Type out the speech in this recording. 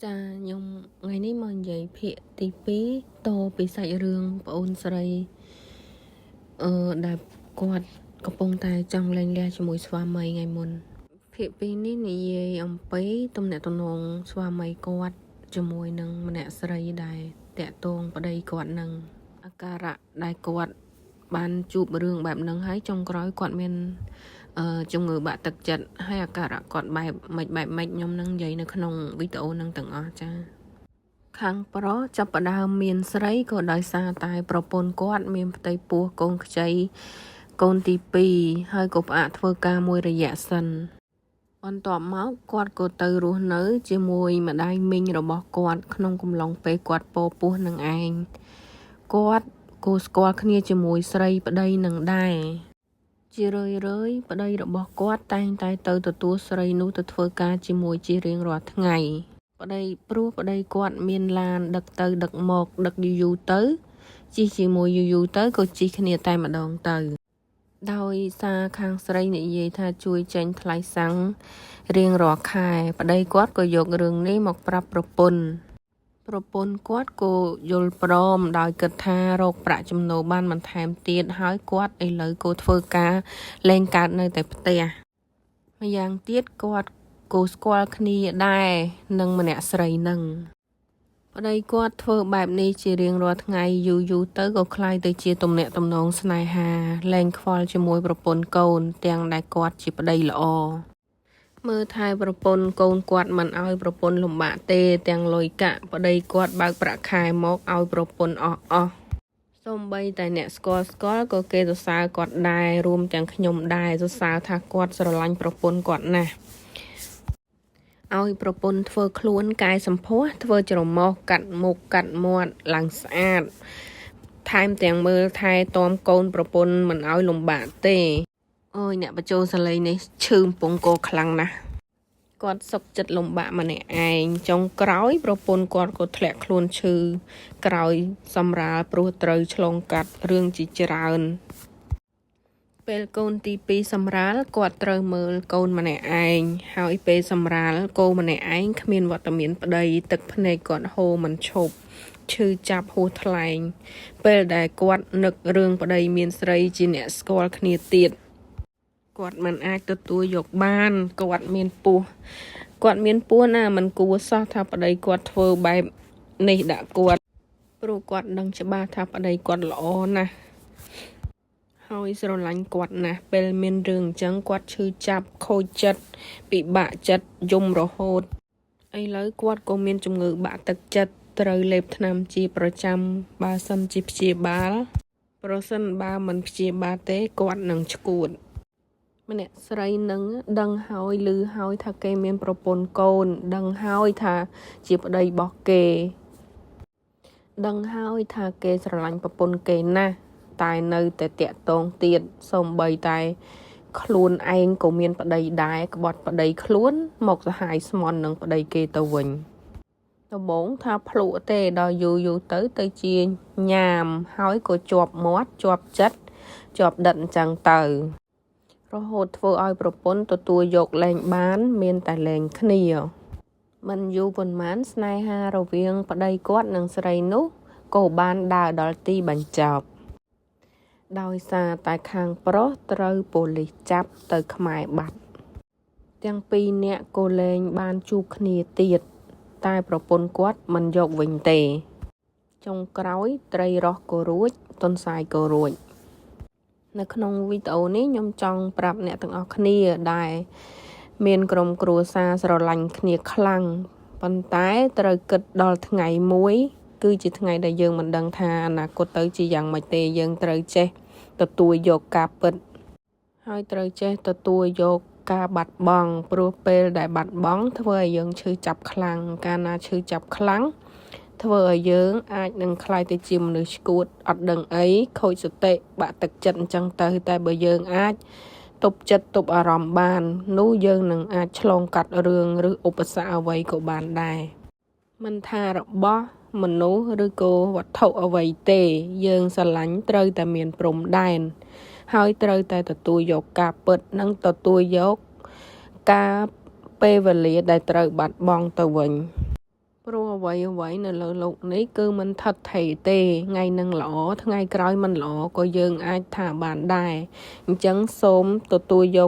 ចាខ្ញុំថ្ងៃនេះមកនិយាយភាគទី2តពីសាច់រឿងប្អូនស្រីដែលគាត់កំពុងតែចង់លែងលះជាមួយស្វាមីថ្ងៃមុនភាគ2នេះនិយាយអំពីទំនាក់ទំនងស្វាមីគាត់ជាមួយនឹងម្នាក់ស្រីដែលតាក់ទងប្តីគាត់នឹងអាការៈដែលគាត់បានជួបរឿងបែបហ្នឹងហើយចុងក្រោយគាត់មានជំងឺបាក់ទឹកចិត្តហើយអាការៈគាត់បែបម៉េចខ្ញុំនឹងនិយាយនៅក្នុងវីដេអូហ្នឹងទាំងអស់ចាខាងប្រុសចាប់ផ្ដើមមានស្រីក៏ដោយសារតែប្រពន្ធគាត់មានផ្ទៃពោះកូនខ្ចីកូនទី2ហើយក៏ផ្អាកធ្វើការមួយរយៈសិនបន្ទាប់មកគាត់ក៏ទៅរស់នៅជាមួយម្ដាយមីងរបស់គាត់ក្នុងកំឡុងពេលគាត់ពោះនឹងឯងគាត់ក៏ស្គាល់គ្នាជាមួយស្រីប្តីនឹងដែរជារឿយប្តីរបស់គាត់តែងតែទៅទទួលស្រីនោះទៅធ្វើការជាមួយជារៀងរាល់ថ្ងៃព្រោះប្តីគាត់មានឡានដឹកទៅដឹកមកដឹកយូរទៅជិះជាមួយយូរទៅក៏ជិះគ្នាតែម្ដងទៅដោយសារខាងស្រីនិយាយថាជួយចេញថ្លៃសាំងរៀងរាល់ខែប្តីគាត់ក៏យករឿងនេះមកប្រាប់ប្រពន្ធគាត់ក៏យល់ព្រមដោយគិតថារកប្រាក់ចំណូលបានបន្ថែមទៀតហើយគាត់ឥឡូវក៏ធ្វើការលែងកើតនៅតែផ្ទះម្យ៉ាងទៀតគាត់ក៏ស្គាល់គ្នាដែរនឹងម្នាក់ស្រីនឹងប្តីគាត់ធ្វើបែបនេះជារៀងរាល់ថ្ងៃយូរទៅក៏คล้ายទៅជាទំនាក់ទំនងស្នេហាលែងខ្វល់ជាមួយប្រពន្ធកូនទាំងដែលគាត់ជាប្តីល្អមើលថែប្រពន្ធកូនគាត់មិនឲ្យប្រពន្ធលំបាកទេទាំងលុយកាក់ប្តីគាត់បើកប្រាក់ខែមកឲ្យប្រពន្ធអស់សូម្បីតែអ្នកស្គាល់ក៏គេសរសើរគាត់ដែររួមទាំងខ្ញុំដែរសរសើរថាគាត់ស្រឡាញ់ប្រពន្ធគាត់ណាស់ឲ្យប្រពន្ធធ្វើខ្លួនកែសម្ផស្សធ្វើច្រមុះកាត់មុខកាត់មាត់ឡើងស្អាតថែមទាំងមើលថែទាំកូនប្រពន្ធមិនឲ្យលំបាកទេអូយអ្នកបញ្ចូលសលេងនេះឈឺពងកោខ្លាំងណាស់គាត់សុកចិត្តលំបាកម្នាក់ឯងចុងក្រោយប្រពន្ធគាត់ក៏ធ្លាក់ខ្លួនឈឺក្រោយសម្រាលព្រោះត្រូវឆ្លងកាត់រឿងជាច្រើនពេលកូនទី2សម្រាលគាត់ត្រូវមើលកូនម្នាក់ឯងហើយពេលសម្រាលកូនម្នាក់ឯងគ្មានវត្តមានប្តីទឹកភ្នែកគាត់ហូរមិនឈប់ឈឺចាប់ហួសថ្លែងពេលដែលគាត់នឹករឿងប្តីមានស្រីជាអ្នកស្គាល់គ្នាទៀតគាត់មិនអាចទទួលយកបានគាត់មានពោះណាមិនគួរសោះថាប្តីគាត់ធ្វើបែបនេះដាក់គាត់ព្រោះគាត់ដឹងច្បាស់ថាប្តីគាត់ល្អណាស់ហើយស្រឡាញ់គាត់ណាស់ពេលមានរឿងអញ្ចឹងគាត់ឈឺចាប់ខូចចិត្តពិបាកចិត្តយំរហូតឥឡូវគាត់ក៏មានជំងឺបាក់ទឹកចិត្តត្រូវលេបថ្នាំជាប្រចាំបើសិនជាព្យាបាលប្រសិនបើមិនព្យាបាលទេគាត់នឹងឆ្កួតម្នាក់ស្រីនឹងដឹងហើយឮហើយថាគេមានប្រពន្ធកូនដឹងហើយថាជាប្តីរបស់គេដឹងហើយថាគេស្រឡាញ់ប្រពន្ធគេណាស់តែនៅតែតាក់ទងទៀតសូម្បីតែខ្លួនឯងក៏មានប្តីដែរក្បត់ប្តីខ្លួនមកសហាយស្មន់នឹងប្តីគេទៅវិញដំបងថាភ្លុកទេដល់យូរទៅជាញ៉ាមហើយក៏ជាប់មាត់ជាប់ចិត្តជាប់ដិតអញ្ចឹងទៅរហូតធ្វើឲ្យប្រពន្ធទទួលយកលែងបានមានតែលែងគ្នាមិនយូរប៉ុន្មានស្នេហារវាងប្តីគាត់និងស្រីនោះក៏បានដើរដល់ទីបញ្ចប់ដោយសារតែខាងប្រុសត្រូវប៉ូលីសចាប់ទៅខ្មែរបាត់ទាំងពីរនាក់ក៏លែងបានជួបគ្នាទៀតតែប្រពន្ធគាត់មិនយកវិញទេចុងក្រោយត្រីរស់ក៏រួចទន្សាយក៏រួចនៅក្នុងវីដេអូនេះខ្ញុំចង់ប្រាប់អ្នកទាំងអស់គ្នាដែលមានក្រុមគ្រួសារស្រឡាញ់គ្នាខ្លាំងប៉ុន្តែត្រូវគិតដល់ថ្ងៃមួយគឺជាថ្ងៃដែលយើងមិនដឹងថាអនាគតទៅជាយ៉ាងម៉េចទេយើងត្រូវចេះទទួលយកការពិតហើយត្រូវចេះទទួលយកការបាត់បង់ព្រោះពេលដែលបាត់បង់ធ្វើឲ្យយើងឈឺចាប់ខ្លាំងកាលណាឈឺចាប់ខ្លាំងធ្វើឲ្យយើងអាចនឹងក្លាយទៅជាមនុស្សឈួតអត់ដឹងអីខូចសតិបាក់ទឹកចិត្តអញ្ចឹងទៅតែបើយើងអាចទប់ចិត្តទប់អារម្មណ៍បាននោះយើងនឹងអាចឆ្លងកាត់រឿងឬឧបសគ្គអ្វីក៏បានដែរមិនថារបស់មនុស្សឬក៏វត្ថុអ្វីទេយើងស្រឡាញ់ត្រូវតែមានព្រំដែនហើយត្រូវតែទទួលយកការពិតនិងទទួលយកការពេលវេលាដែលត្រូវបាត់បង់ទៅវិញ ព្រោះអ្វីនៅលើโลกនេះគឺមិនថិតថេរទេថ្ងៃនឹងល្អថ្ងៃក្រោយមិនល្អក៏យើងអាចថាបានដែរអញ្ចឹងសូមទទួលយក